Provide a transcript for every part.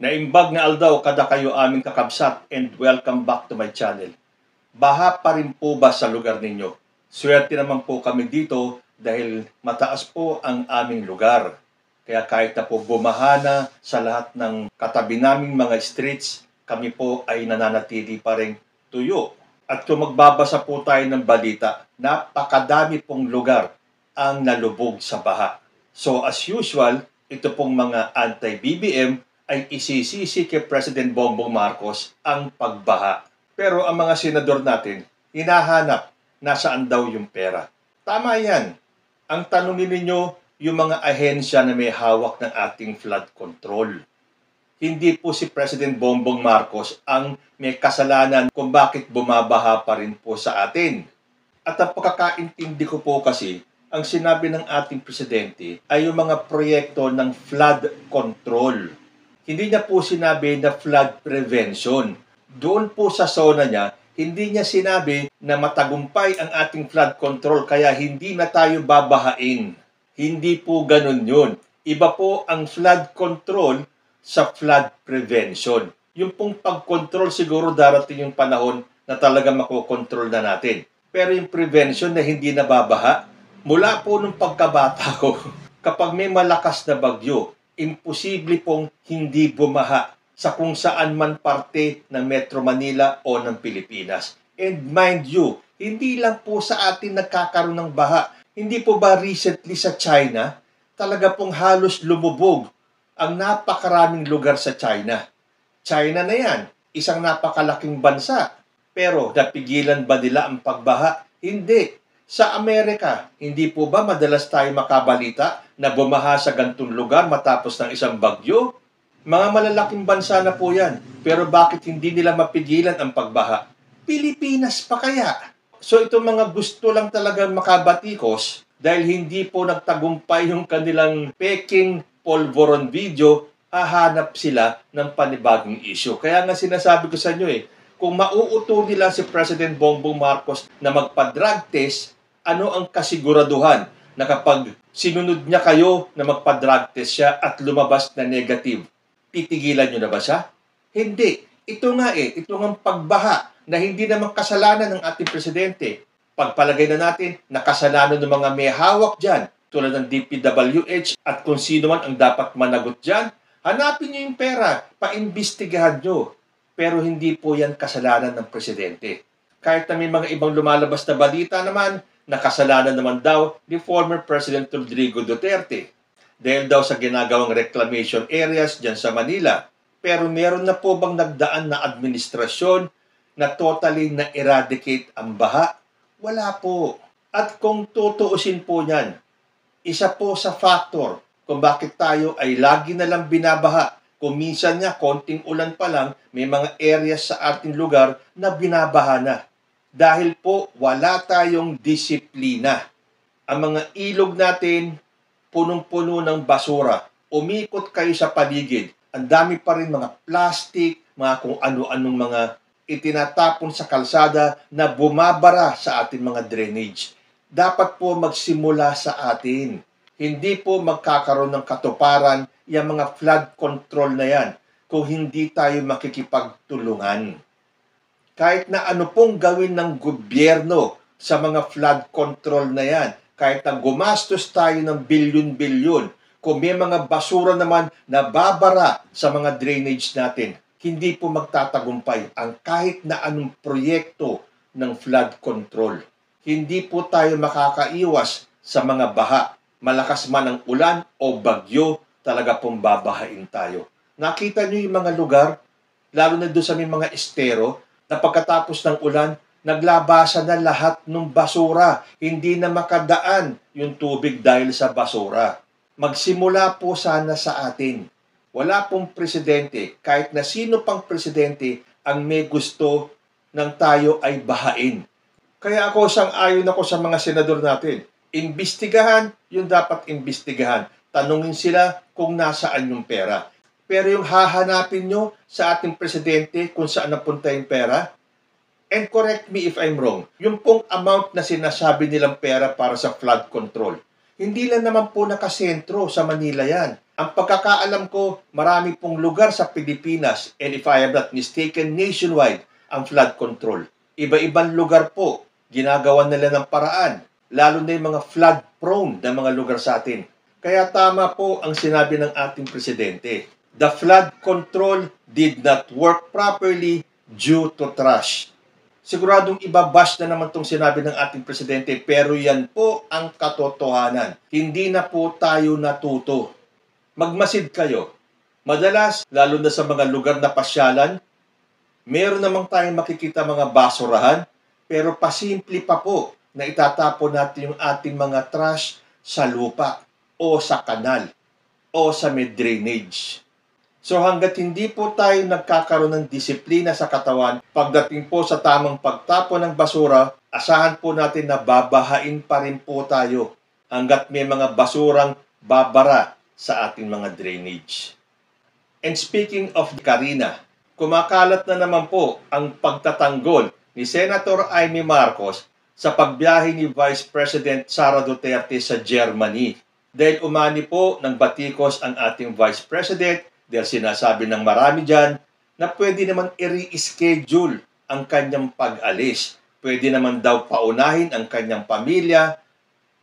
Naimbag nga aldaw kada kayo aming kakabsat and welcome back to my channel. Baha pa rin po ba sa lugar ninyo? Swerte naman po kami dito dahil mataas po ang aming lugar. Kaya kahit na po bumaha na sa lahat ng katabi naming mga streets, kami po ay nananatili pa rin tuyo. At kung magbabasa po tayo ng balita, napakadami pong lugar ang nalubog sa baha. So as usual, ito pong mga anti-BBM ay isisisi kay President Bongbong Marcos ang pagbaha. Pero ang mga senador natin, hinahanap nasaan daw yung pera. Tama yan. Ang tanongin ninyo, yung mga ahensya na may hawak ng ating flood control. Hindi po si President Bongbong Marcos ang may kasalanan kung bakit bumabaha pa rin po sa atin. At ang pagkakaintindi ko po kasi, ang sinabi ng ating presidente ay yung mga proyekto ng flood control. Hindi niya po sinabi na flood prevention. Doon po sa zona niya, hindi niya sinabi na matagumpay ang ating flood control kaya hindi na tayo babahain. Hindi po ganun yun. Iba po ang flood control sa flood prevention. Yung pong pag-control siguro darating yung panahon na talaga makokontrol na natin. Pero yung prevention na hindi nababaha, mula po nung pagkabata ko, kapag may malakas na bagyo, imposible pong hindi bumaha sa kung saan man parte ng Metro Manila o ng Pilipinas. And mind you, hindi lang po sa atin nagkakaroon ng baha. Hindi po ba recently sa China, talaga pong halos lumubog ang napakaraming lugar sa China. China na yan, isang napakalaking bansa. Pero napigilan ba nila ang pagbaha? Hindi. Sa Amerika, hindi po ba madalas tayo makabalita na bumaha sa gantong lugar matapos ng isang bagyo? Mga malalaking bansa na po yan. Pero bakit hindi nila mapigilan ang pagbaha? Pilipinas pa kaya? So itong mga gusto lang talaga makabatikos dahil hindi po nagtagumpay yung kanilang peking polvoron video, hahanap sila ng panibagong issue. Kaya nga sinasabi ko sa inyo kung mauuto nila si President Bongbong Marcos na magpa-drug test, ano ang kasiguraduhan na kapag sinunod niya kayo na magpa-drug test siya at lumabas na negative, titigilan niyo na ba siya? Hindi. Ito nga ito ang pagbaha na hindi naman kasalanan ng ating presidente. Pagpalagay na natin na kasalanan ng mga may hawak dyan, tulad ng DPWH at kung sino man ang dapat managot dyan, hanapin niyo yung pera, paimbestigahan niyo. Pero hindi po yan kasalanan ng presidente. Kahit na may mga ibang lumalabas na balita naman, nakasalanan naman daw ni former President Rodrigo Duterte. Dahil daw sa ginagawang reclamation areas dyan sa Manila. Pero meron na po bang nagdaan na administrasyon na totally na-eradicate ang baha? Wala po. At kung tutuusin po niyan, isa po sa factor kung bakit tayo ay lagi na lang binabaha. Kung minsan nga, konting ulan pa lang, may mga areas sa ating lugar na binabaha na. Dahil po, wala tayong disiplina. Ang mga ilog natin, punong-puno ng basura. Umikot kayo sa paligid. Ang dami pa rin mga plastic, mga kung ano-anong mga itinatapon sa kalsada na bumabara sa ating mga drainage. Dapat po magsimula sa atin. Hindi po magkakaroon ng katuparan yung mga flood control na yan kung hindi tayo makikipagtulungan. Kahit na ano pong gawin ng gobyerno sa mga flood control na yan, kahit na gumastos tayo ng bilyon-bilyon, kung may mga basura naman na babara sa mga drainage natin, hindi po magtatagumpay ang kahit na anong proyekto ng flood control. Hindi po tayo makakaiwas sa mga baha. Malakas man ang ulan o bagyo, talaga pong babahain tayo. Nakita niyo yung mga lugar, lalo na doon sa may mga estero, na pagkatapos ng ulan, naglabasa na lahat ng basura. Hindi na makadaan yung tubig dahil sa basura. Magsimula po sana sa atin. Wala pong presidente, kahit na sino pang presidente, ang may gusto ng tayo ay bahain. Kaya ako sang-ayon ako sa mga senador natin. Imbestigahan yung dapat imbestigahan. Tanungin sila kung nasaan yung pera. Pero yung hahanapin nyo sa ating presidente kung saan napunta yung pera, and correct me if I'm wrong, yung pong amount na sinasabi nilang pera para sa flood control, hindi lang naman po nakasentro sa Manila yan. Ang pagkakaalam ko, marami pong lugar sa Pilipinas, and if I am not mistaken, nationwide, ang flood control. Iba-ibang lugar po, ginagawa nila ng paraan, lalo na yung mga flood-prone na mga lugar sa atin. Kaya tama po ang sinabi ng ating presidente. The flood control did not work properly due to trash. Siguradong ibabash na naman itong sinabi ng ating presidente, pero yan po ang katotohanan. Hindi na po tayo natuto. Magmasid kayo. Madalas, lalo na sa mga lugar na pasyalan, meron namang tayong makikita mga basurahan, pero pasimple pa po na itatapon natin yung ating mga trash sa lupa o sa kanal o sa may drainage. So hanggat hindi po tayo nagkakaroon ng disiplina sa katawan, pagdating po sa tamang pagtapon ng basura, asahan po natin na babahain pa rin po tayo hanggat may mga basurang babara sa ating mga drainage. And speaking of Karina, kumakalat na naman po ang pagtatanggol ni Senator Amy Marcos sa pagbiyahe ni Vice President Sara Duterte sa Germany. Dahil umani po ng batikos ang ating Vice President, dahil sinasabi ng marami dyan na pwede naman i-reschedule ang kanyang pag-alis. Pwede naman daw paunahin ang kanyang pamilya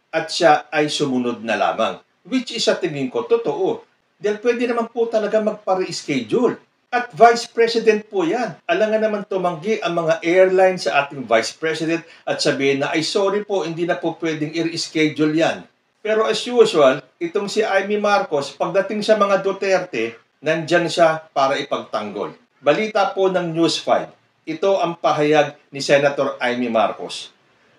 at siya ay sumunod na lamang. Which is sa tingin ko, totoo. Dahil pwede naman po talaga magpa-reschedule. At Vice President po yan. Alangan naman tumanggi ang mga airline sa ating Vice President at sabihin na, ay sorry po, hindi na po pwedeng i-reschedule yan. Pero as usual, itong si Amy Marcos, pagdating sa mga Duterte, nandyan siya para ipagtanggol. Balita po ng News 5. Ito ang pahayag ni Senator Amy Marcos.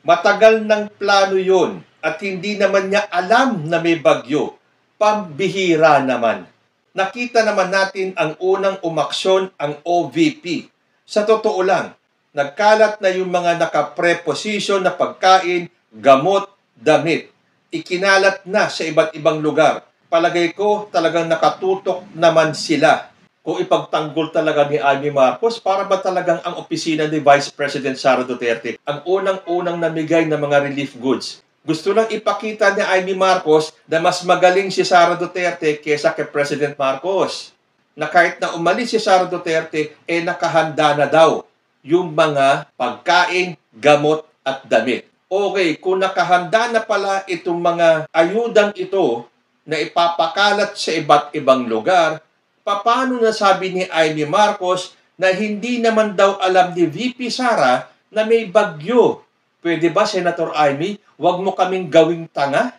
Matagal ng plano yun at hindi naman niya alam na may bagyo. Pambihira naman. Nakita naman natin ang unang umaksyon ang OVP. Sa totoo lang, nagkalat na yung mga nakapreposisyon na pagkain, gamot, damit. Ikinalat na sa iba't ibang lugar. Palagay ko talagang nakatutok naman sila. Kung ipagtanggol talaga ni Amy Marcos, para ba talagang ang opisina ni Vice President Sara Duterte ang unang-unang namigay ng mga relief goods? Gusto lang ipakita ni Amy Marcos na mas magaling si Sara Duterte kesa kay President Marcos. Na kahit na umalis si Sara Duterte, nakahanda na daw yung mga pagkain, gamot at damit. Okay, kung nakahanda na pala itong mga ayudang ito na ipapakalat sa iba't ibang lugar, paano nasabi ni Amy Marcos na hindi naman daw alam ni VP Sara na may bagyo? Pwede ba, Senator Amy, wag mo kaming gawing tanga?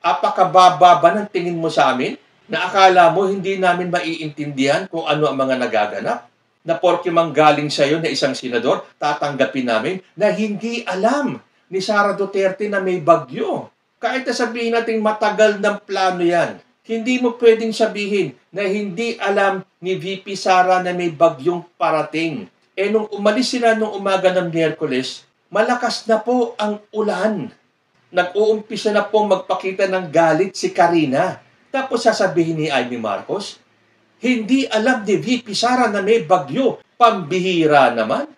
Apakababa ba ng tingin mo sa amin? Na akala mo hindi namin maiintindihan kung ano ang mga nagaganap? Na porke manggaling sa iyo na isang senador, tatanggapin namin na hindi alam ni Sara Duterte na may bagyo. Kahit na sabihin natin matagal ng plano yan, hindi mo pwedeng sabihin na hindi alam ni VP Sara na may bagyong parating. Nung umalis sila nung umaga ng Miyerkules, malakas na po ang ulan. Nag-uumpisa na po magpakita ng galit si Karina. Tapos sasabihin ni Amy Marcos, hindi alam ni VP Sara na may bagyo. Pambihira naman.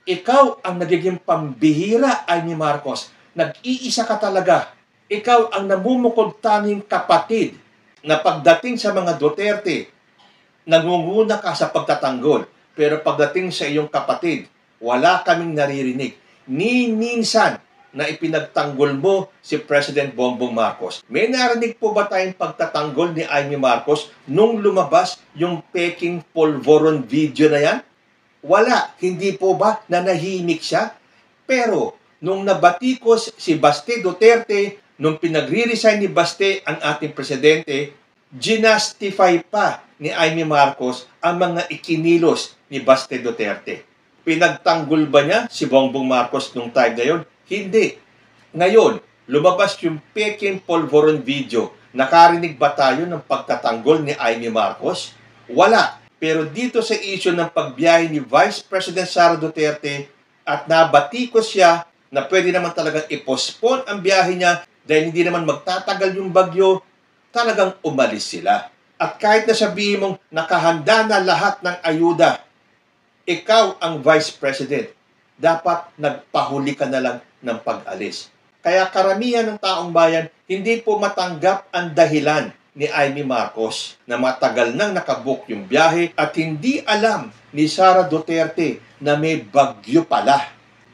Ikaw ang nagiging pambihira, Amy Marcos. Nag-iisa ka talaga. Ikaw ang namumukod tanging kapatid na pagdating sa mga Duterte, nangunguna ka sa pagtatanggol. Pero pagdating sa iyong kapatid, wala kaming naririnig. Ni minsan na ipinagtanggol mo si President Bongbong Marcos. May narinig po ba tayong pagtatanggol ni Amy Marcos nung lumabas yung peking polvoron video na yan? Wala. Hindi po ba na nahimik siya? Pero nung nabatikos si Baste Duterte, nung pinagre-resign ni Baste ang ating presidente, ginastify pa ni Amy Marcos ang mga ikinilos ni Baste Duterte. Pinagtanggol ba niya si Bongbong Marcos nung time na yun? Hindi. Ngayon, lumabas yung peking polvoron video. Nakarinig ba tayo ng pagtatanggol ni Amy Marcos? Wala. Pero dito sa issue ng pagbiyahe ni Vice President Sara Duterte at nabatikos siya na pwede naman talagang i-postpone ang biyahe niya dahil hindi naman magtatagal yung bagyo, talagang umalis sila. At kahit na sabihin mong nakahanda na lahat ng ayuda, ikaw ang Vice President, dapat nagpahuli ka na lang ng pag-alis. Kaya karamihan ng taong bayan, hindi po matanggap ang dahilan ni Amy Marcos na matagal nang nakabook yung biyahe at hindi alam ni Sara Duterte na may bagyo pala.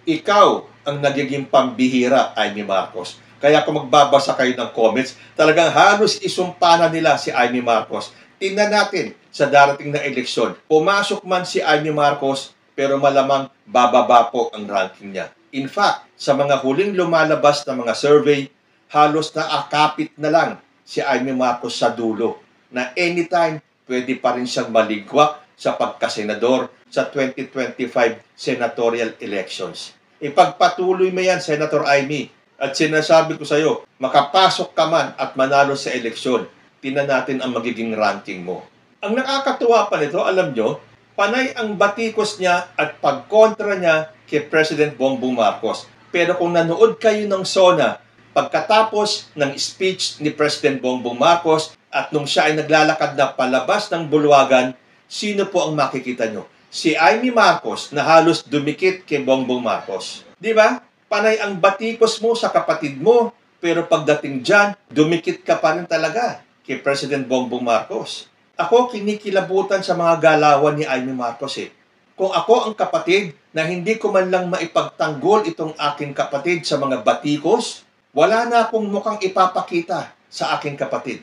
Ikaw ang nagiging pambihira, Amy Marcos. Kaya kung magbabasa kayo ng comments, talagang halos isumpa na nila si Amy Marcos. Tingnan natin sa darating na eleksyon. Pumasok man si Amy Marcos, pero malamang bababa po ang ranking niya. In fact, sa mga huling lumalabas na mga survey, halos naakapit na lang si Amy Marcos sa dulo na anytime pwede pa rin siyang maligwak sa pagkasenador sa 2025 senatorial elections. Ipagpatuloy mo yan, Senator Amy. At sinasabi ko sa iyo, makapasok ka man at manalo sa eleksyon, tingnan natin ang magiging ranking mo. Ang nakakatuwa pa nito, alam nyo, panay ang batikos niya at pagkontra niya kay President Bongbong Marcos. Pero kung nanood kayo ng SONA, pagkatapos ng speech ni President Bongbong Marcos at nung siya ay naglalakad na palabas ng bulwagan, sino po ang makikita nyo? Si Amy Marcos na halos dumikit kay Bongbong Marcos. Di ba? Panay ang batikos mo sa kapatid mo, pero pagdating dyan, dumikit ka pa rin talaga kay President Bongbong Marcos. Ako kinikilabutan sa mga galawan ni Amy Marcos eh. Kung ako ang kapatid na hindi ko man lang maipagtanggol itong aking kapatid sa mga batikos, wala na akong mukhang ipapakita sa aking kapatid.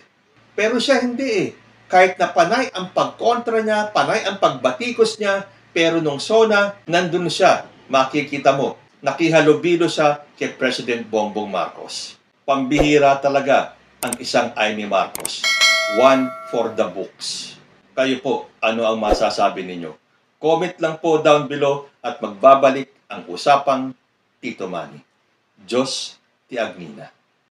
Pero siya hindi eh. Kahit na panay ang pagkontra niya, panay ang pagbatikos niya, pero nung SONA, nandun siya. Makikita mo, nakihalubilo siya kay President Bongbong Marcos. Pambihira talaga ang isang Amy Marcos. One for the books. Kayo po, ano ang masasabi ninyo? Comment lang po down below at magbabalik ang usapang Tito Manny. Diyos ti Agnina.